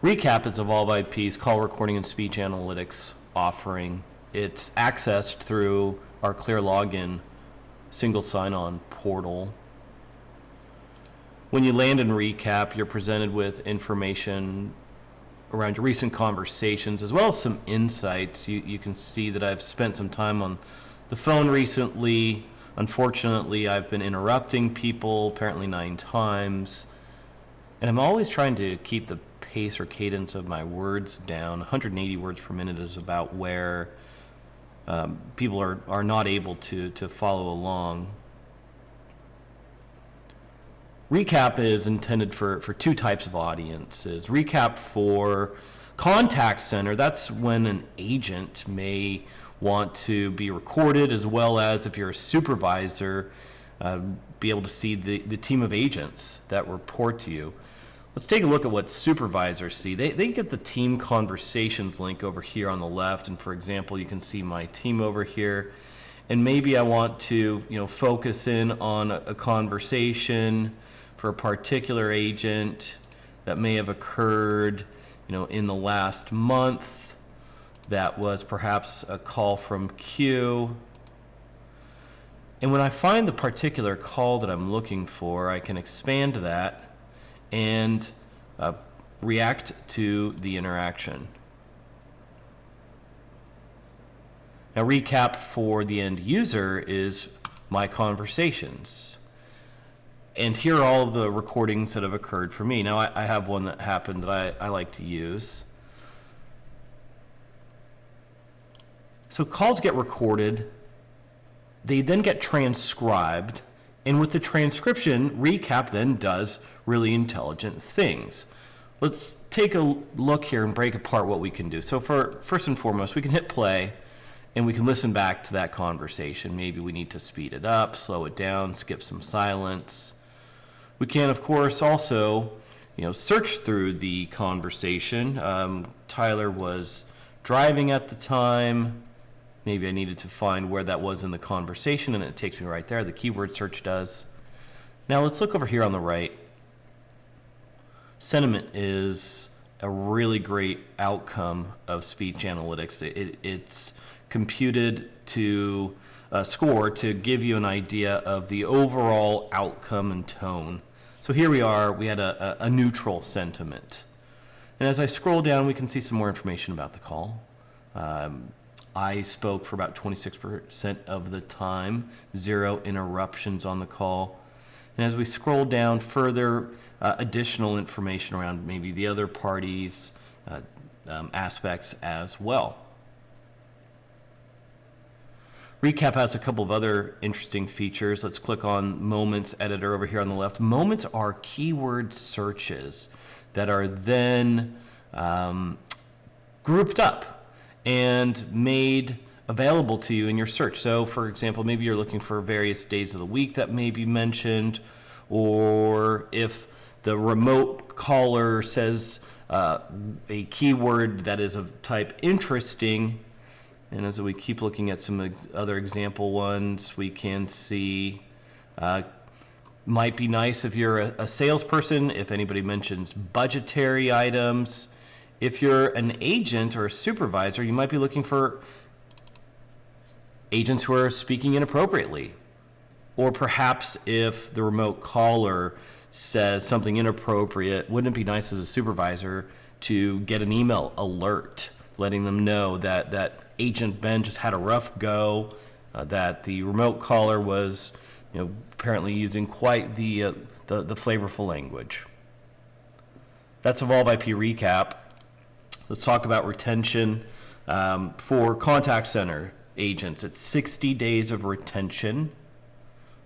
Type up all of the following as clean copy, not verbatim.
Recap is Evolve IP's call recording and speech analytics offering. It's accessed through our Clear Login single sign-on portal. When you land in Recap, you're presented with information around your recent conversations, as well as some insights. You can see that I've spent some time on the phone recently. Unfortunately, I've been interrupting people apparently 9 times. And I'm always trying to keep the pace or cadence of my words down. 180 words per minute is about where people are not able to follow along. Recap is intended for 2 types of audiences. Recap for contact center, that's when an agent may want to be recorded, as well as if you're a supervisor, be able to see the team of agents that report to you. Let's take a look at what supervisors see. They get the team conversations link over here on the left, and for example, you can see my team over here. And maybe I want to, focus in on a conversation for a particular agent that may have occurred, in the last month. That was perhaps a call from Q. And when I find the particular call that I'm looking for, I can expand that and react to the interaction. Now, Recap for the end user is my conversations. And here are all of the recordings that have occurred for me. Now, I have one that happened that I like to use. So calls get recorded. They then get transcribed. And with the transcription, Recap then does really intelligent things. Let's take a look here and break apart what we can do. So first and foremost, we can hit play and we can listen back to that conversation. Maybe we need to speed it up, slow it down, skip some silence. We can, of course, also search through the conversation. Tyler was driving at the time. Maybe I needed to find where that was in the conversation, and it takes me right there. The keyword search does. Now let's look over here on the right. Sentiment is a really great outcome of speech analytics. It's computed to score to give you an idea of the overall outcome and tone. So here we are. We had a neutral sentiment. And as I scroll down, we can see some more information about the call. I spoke for about 26% of the time, 0 interruptions on the call. And as we scroll down further, additional information around maybe the other parties' aspects as well. Recap has a couple of other interesting features. Let's click on Moments Editor over here on the left. Moments are keyword searches that are then grouped up and made available to you in your search. So for example, maybe you're looking for various days of the week that may be mentioned, or if the remote caller says a keyword that is of type interesting, and as we keep looking at some other example ones, we can see might be nice if you're a salesperson, if anybody mentions budgetary items. If you're an agent or a supervisor, you might be looking for agents who are speaking inappropriately. Or perhaps if the remote caller says something inappropriate, wouldn't it be nice as a supervisor to get an email alert letting them know that Agent Ben just had a rough go, that the remote caller was apparently using quite the flavorful language. That's Evolve IP Recap. Let's talk about retention. For contact center agents, it's 60 days of retention.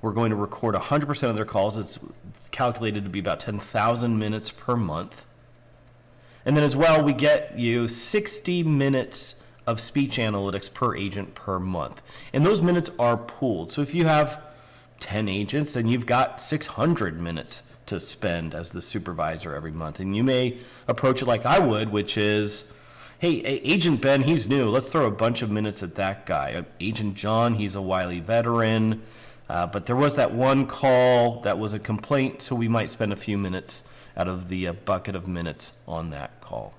We're going to record 100% of their calls. It's calculated to be about 10,000 minutes per month. And then as well, we get you 60 minutes of speech analytics per agent per month. And those minutes are pooled. So if you have 10 agents, then you've got 600 minutes to spend as the supervisor every month. And you may approach it like I would, which is, hey, Agent Ben, he's new. Let's throw a bunch of minutes at that guy. Agent John, he's a wily veteran. But there was that one call that was a complaint, so we might spend a few minutes out of the bucket of minutes on that call.